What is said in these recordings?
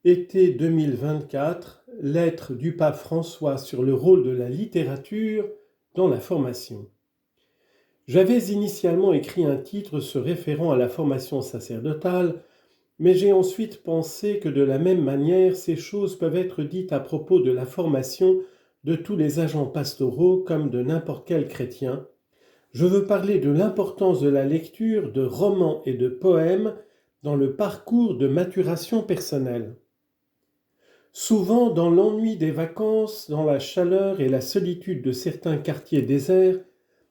Été 2024, lettre du pape François sur le rôle de la littérature dans la formation. J'avais initialement écrit un titre se référant à la formation sacerdotale, mais j'ai ensuite pensé que de la même manière, ces choses peuvent être dites à propos de la formation de tous les agents pastoraux comme de n'importe quel chrétien. Je veux parler de l'importance de la lecture de romans et de poèmes dans le parcours de maturation personnelle. Souvent, dans l'ennui des vacances, dans la chaleur et la solitude de certains quartiers déserts,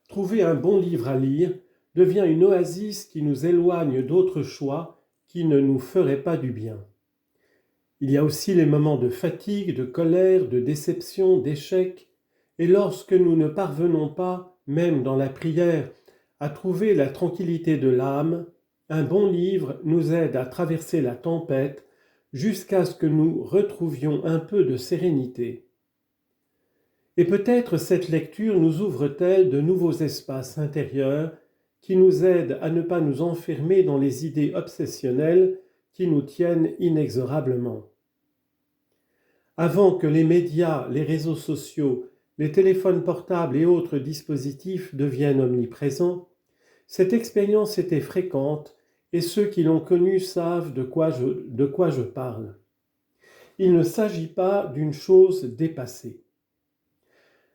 trouver un bon livre à lire devient une oasis qui nous éloigne d'autres choix qui ne nous feraient pas du bien. Il y a aussi les moments de fatigue, de colère, de déception, d'échec, et lorsque nous ne parvenons pas, même dans la prière, à trouver la tranquillité de l'âme, un bon livre nous aide à traverser la tempête jusqu'à ce que nous retrouvions un peu de sérénité. Et peut-être cette lecture nous ouvre-t-elle de nouveaux espaces intérieurs qui nous aident à ne pas nous enfermer dans les idées obsessionnelles qui nous tiennent inexorablement. Avant que les médias, les réseaux sociaux, les téléphones portables et autres dispositifs deviennent omniprésents, cette expérience était fréquente et ceux qui l'ont connue savent de quoi je parle. Il ne s'agit pas d'une chose dépassée.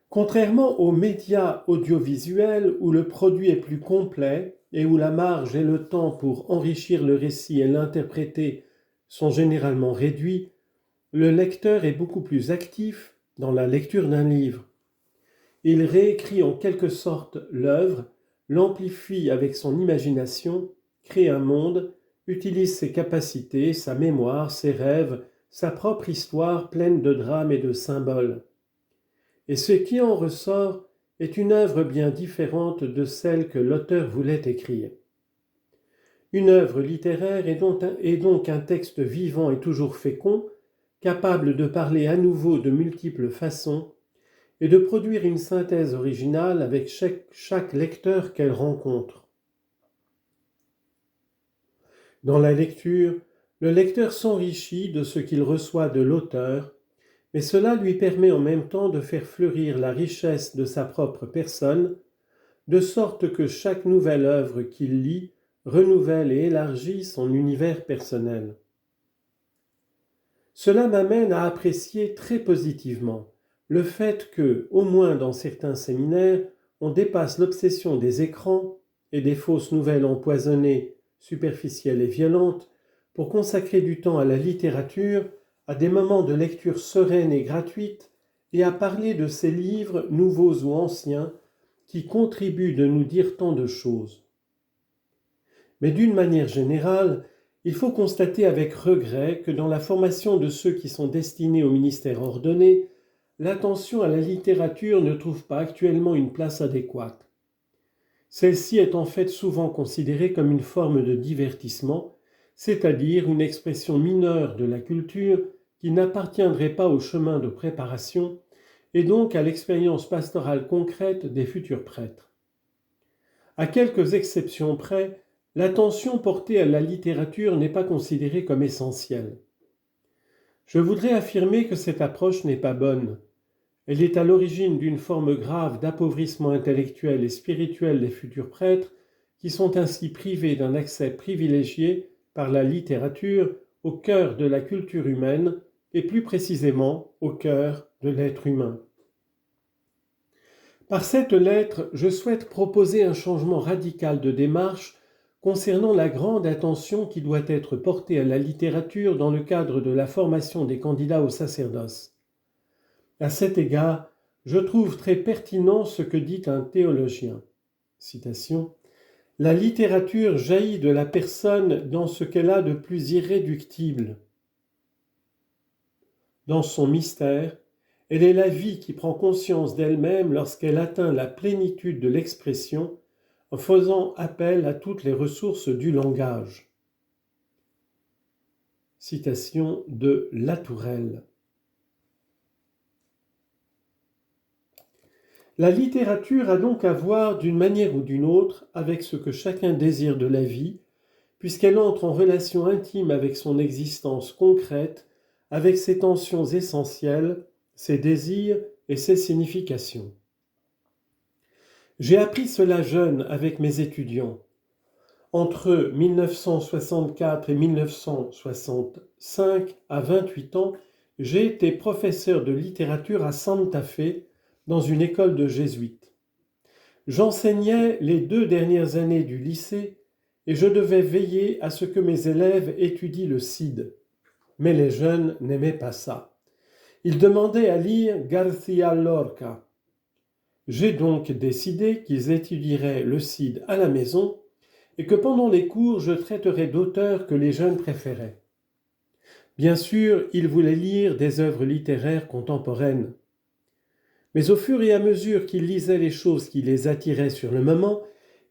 Contrairement aux médias audiovisuels où le produit est plus complet et où la marge et le temps pour enrichir le récit et l'interpréter sont généralement réduits, le lecteur est beaucoup plus actif dans la lecture d'un livre. Il réécrit en quelque sorte l'œuvre, l'amplifie avec son imagination, crée un monde, utilise ses capacités, sa mémoire, ses rêves, sa propre histoire pleine de drames et de symboles. Et ce qui en ressort est une œuvre bien différente de celle que l'auteur voulait écrire. Une œuvre littéraire est donc un texte vivant et toujours fécond, capable de parler à nouveau de multiples façons et de produire une synthèse originale avec chaque lecteur qu'elle rencontre. Dans la lecture, le lecteur s'enrichit de ce qu'il reçoit de l'auteur, mais cela lui permet en même temps de faire fleurir la richesse de sa propre personne, de sorte que chaque nouvelle œuvre qu'il lit renouvelle et élargit son univers personnel. Cela m'amène à apprécier très positivement le fait que, au moins dans certains séminaires, on dépasse l'obsession des écrans et des fausses nouvelles empoisonnées, superficielles et violentes pour consacrer du temps à la littérature, à des moments de lecture sereine et gratuite et à parler de ces livres, nouveaux ou anciens, qui contribuent de nous dire tant de choses. Mais d'une manière générale, il faut constater avec regret que dans la formation de ceux qui sont destinés au ministère ordonné, l'attention à la littérature ne trouve pas actuellement une place adéquate. Celle-ci est en fait souvent considérée comme une forme de divertissement, c'est-à-dire une expression mineure de la culture qui n'appartiendrait pas au chemin de préparation et donc à l'expérience pastorale concrète des futurs prêtres. À quelques exceptions près, l'attention portée à la littérature n'est pas considérée comme essentielle. Je voudrais affirmer que cette approche n'est pas bonne. Elle est à l'origine d'une forme grave d'appauvrissement intellectuel et spirituel des futurs prêtres qui sont ainsi privés d'un accès privilégié par la littérature au cœur de la culture humaine et plus précisément au cœur de l'être humain. Par cette lettre, je souhaite proposer un changement radical de démarche concernant la grande attention qui doit être portée à la littérature dans le cadre de la formation des candidats au sacerdoce. À cet égard, je trouve très pertinent ce que dit un théologien. Citation. « La littérature jaillit de la personne dans ce qu'elle a de plus irréductible. Dans son mystère, elle est la vie qui prend conscience d'elle-même lorsqu'elle atteint la plénitude de l'expression en faisant appel à toutes les ressources du langage. » Citation de Latourelle. La littérature a donc à voir d'une manière ou d'une autre avec ce que chacun désire de la vie, puisqu'elle entre en relation intime avec son existence concrète avec ses tensions essentielles, ses désirs et ses significations. J'ai appris cela jeune avec mes étudiants. Entre 1964 et 1965, à 28 ans, j'ai été professeur de littérature à Santa Fe, dans une école de jésuites. J'enseignais les 2 dernières années du lycée et je devais veiller à ce que mes élèves étudient le Cid. Mais les jeunes n'aimaient pas ça. Ils demandaient à lire García Lorca. J'ai donc décidé qu'ils étudieraient le Cid à la maison et que pendant les cours, je traiterais d'auteurs que les jeunes préféraient. Bien sûr, ils voulaient lire des œuvres littéraires contemporaines. Mais au fur et à mesure qu'ils lisaient les choses qui les attiraient sur le moment,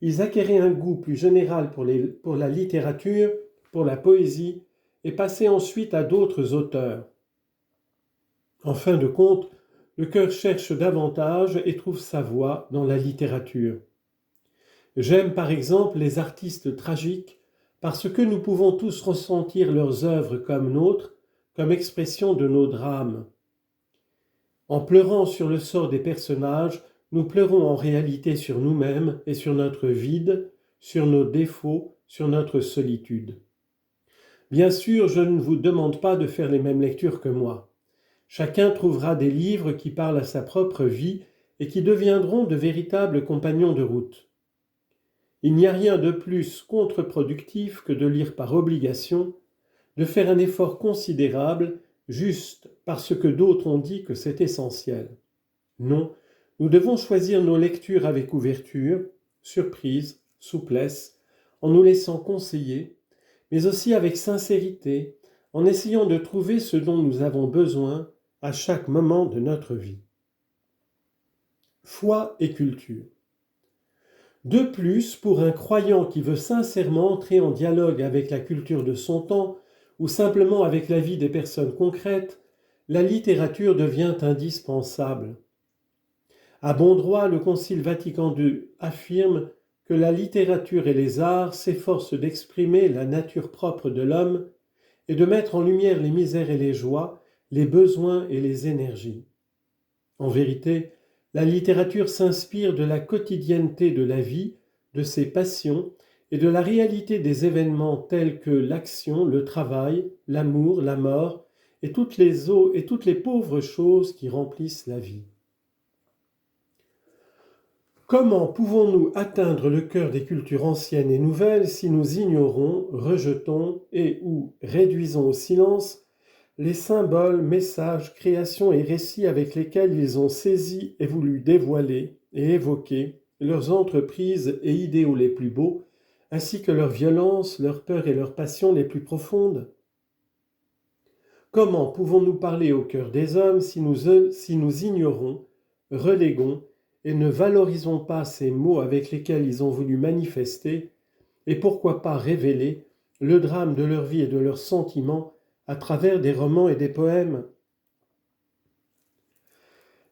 ils acquéraient un goût plus général pour la littérature, pour la poésie, et passaient ensuite à d'autres auteurs. En fin de compte, le cœur cherche davantage et trouve sa voie dans la littérature. J'aime par exemple les artistes tragiques parce que nous pouvons tous ressentir leurs œuvres comme nôtres, comme expression de nos drames. En pleurant sur le sort des personnages, nous pleurons en réalité sur nous-mêmes et sur notre vide, sur nos défauts, sur notre solitude. Bien sûr, je ne vous demande pas de faire les mêmes lectures que moi. Chacun trouvera des livres qui parlent à sa propre vie et qui deviendront de véritables compagnons de route. Il n'y a rien de plus contre-productif que de lire par obligation, de faire un effort considérable juste parce que d'autres ont dit que c'est essentiel. Non, nous devons choisir nos lectures avec ouverture, surprise, souplesse, en nous laissant conseiller, mais aussi avec sincérité, en essayant de trouver ce dont nous avons besoin à chaque moment de notre vie. Foi et culture. De plus, pour un croyant qui veut sincèrement entrer en dialogue avec la culture de son temps ou simplement avec la vie des personnes concrètes, la littérature devient indispensable. À bon droit, le Concile Vatican II affirme que la littérature et les arts s'efforcent d'exprimer la nature propre de l'homme et de mettre en lumière les misères et les joies, les besoins et les énergies. En vérité, la littérature s'inspire de la quotidienneté de la vie, de ses passions et de la réalité des événements tels que l'action, le travail, l'amour, la mort et toutes les pauvres choses qui remplissent la vie. Comment pouvons-nous atteindre le cœur des cultures anciennes et nouvelles si nous ignorons, rejetons et ou réduisons au silence les symboles, messages, créations et récits avec lesquels ils ont saisi et voulu dévoiler et évoquer leurs entreprises et idéaux les plus beaux, ainsi que leurs violences, leurs peurs et leurs passions les plus profondes? Comment pouvons-nous parler au cœur des hommes si nous ignorons, reléguons et ne valorisons pas ces mots avec lesquels ils ont voulu manifester, et pourquoi pas révéler le drame de leur vie et de leurs sentiments à travers des romans et des poèmes?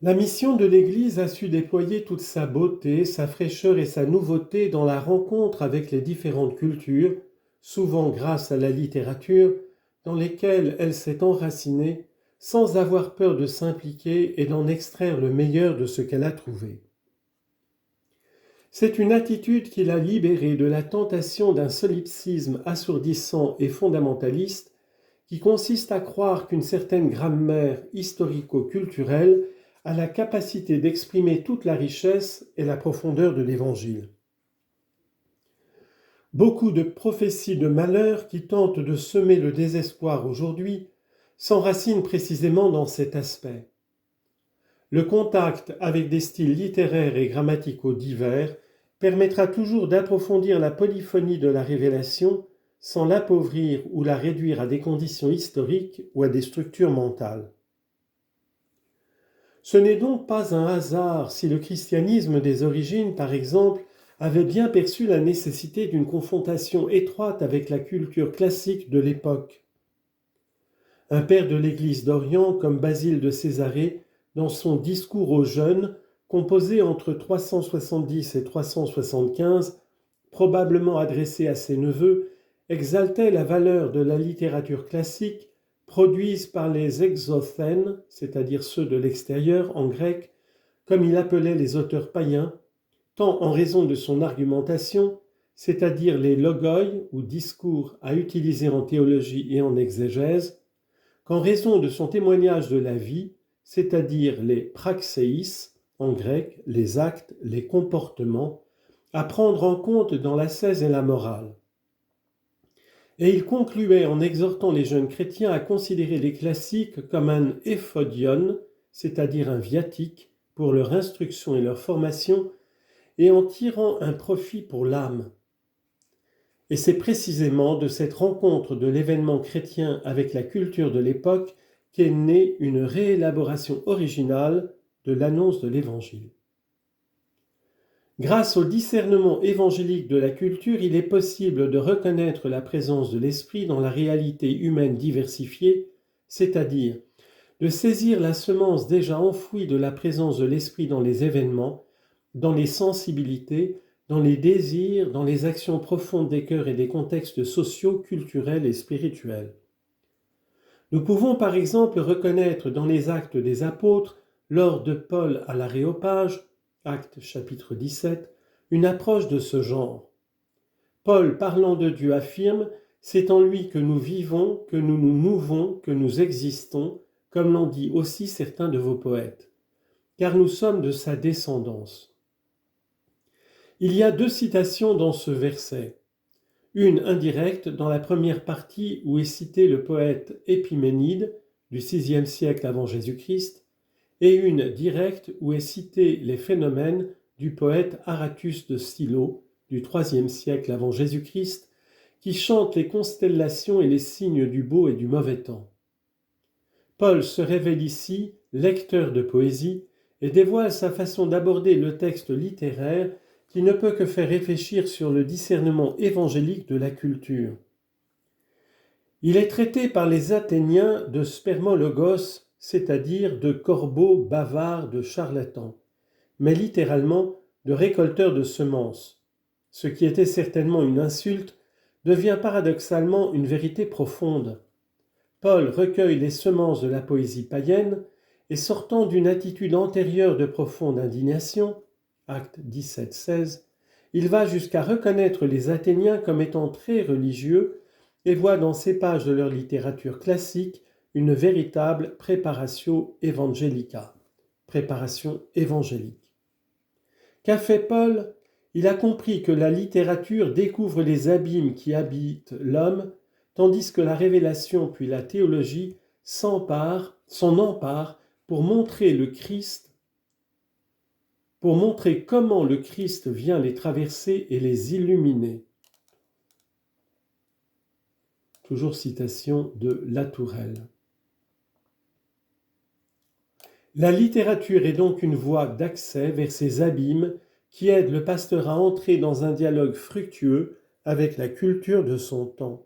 La mission de l'Église a su déployer toute sa beauté, sa fraîcheur et sa nouveauté dans la rencontre avec les différentes cultures, souvent grâce à la littérature, dans lesquelles elle s'est enracinée, sans avoir peur de s'impliquer et d'en extraire le meilleur de ce qu'elle a trouvé. C'est une attitude qui l'a libérée de la tentation d'un solipsisme assourdissant et fondamentaliste qui consiste à croire qu'une certaine grammaire historico-culturelle a la capacité d'exprimer toute la richesse et la profondeur de l'Évangile. Beaucoup de prophéties de malheur qui tentent de semer le désespoir aujourd'hui s'enracinent précisément dans cet aspect. Le contact avec des styles littéraires et grammaticaux divers permettra toujours d'approfondir la polyphonie de la révélation sans l'appauvrir ou la réduire à des conditions historiques ou à des structures mentales. Ce n'est donc pas un hasard si le christianisme des origines, par exemple, avait bien perçu la nécessité d'une confrontation étroite avec la culture classique de l'époque. Un père de l'Église d'Orient comme Basile de Césarée, dans son discours aux jeunes, composé entre 370 et 375, probablement adressé à ses neveux, exaltait la valeur de la littérature classique produises par les exothènes, c'est-à-dire ceux de l'extérieur en grec, comme il appelait les auteurs païens, tant en raison de son argumentation, c'est-à-dire les logoi ou discours à utiliser en théologie et en exégèse, qu'en raison de son témoignage de la vie, c'est-à-dire les praxeis, en grec, les actes, les comportements, à prendre en compte dans l'ascèse et la morale. Et il concluait en exhortant les jeunes chrétiens à considérer les classiques comme un éphodion, c'est-à-dire un viatique, pour leur instruction et leur formation, et en tirant un profit pour l'âme. Et c'est précisément de cette rencontre de l'événement chrétien avec la culture de l'époque qu'est née une réélaboration originale de l'annonce de l'Évangile. Grâce au discernement évangélique de la culture, il est possible de reconnaître la présence de l'Esprit dans la réalité humaine diversifiée, c'est-à-dire de saisir la semence déjà enfouie de la présence de l'Esprit dans les événements, dans les sensibilités, dans les désirs, dans les actions profondes des cœurs et des contextes sociaux, culturels et spirituels. Nous pouvons par exemple reconnaître dans les actes des apôtres, lors de Paul à l'Aréopage, Actes chapitre 17, une approche de ce genre. Paul, parlant de Dieu, affirme « C'est en lui que nous vivons, que nous nous mouvons, que nous existons, comme l'ont dit aussi certains de vos poètes, car nous sommes de sa descendance. » Il y a deux citations dans ce verset. Une indirecte dans la première partie où est cité le poète Épiménide du VIe siècle avant Jésus-Christ, et une directe où est cité les phénomènes du poète Aratus de Stylo du IIIe siècle avant Jésus-Christ, qui chante les constellations et les signes du beau et du mauvais temps. Paul se révèle ici lecteur de poésie et dévoile sa façon d'aborder le texte littéraire qui ne peut que faire réfléchir sur le discernement évangélique de la culture. Il est traité par les Athéniens de spermologos, c'est-à-dire de corbeaux bavards, de charlatans, mais littéralement de récolteurs de semences. Ce qui était certainement une insulte devient paradoxalement une vérité profonde. Paul recueille les semences de la poésie païenne et sortant d'une attitude antérieure de profonde indignation, Acte 17-16, il va jusqu'à reconnaître les Athéniens comme étant très religieux et voit dans ces pages de leur littérature classique une véritable préparatio evangelica, préparation évangélique. Qu'a fait Paul ? Il a compris que la littérature découvre les abîmes qui habitent l'homme, tandis que la révélation puis la théologie s'en emparent pour montrer le Christ, pour montrer comment le Christ vient les traverser et les illuminer. Toujours citation de Latourelle. La littérature est donc une voie d'accès vers ces abîmes qui aide le pasteur à entrer dans un dialogue fructueux avec la culture de son temps.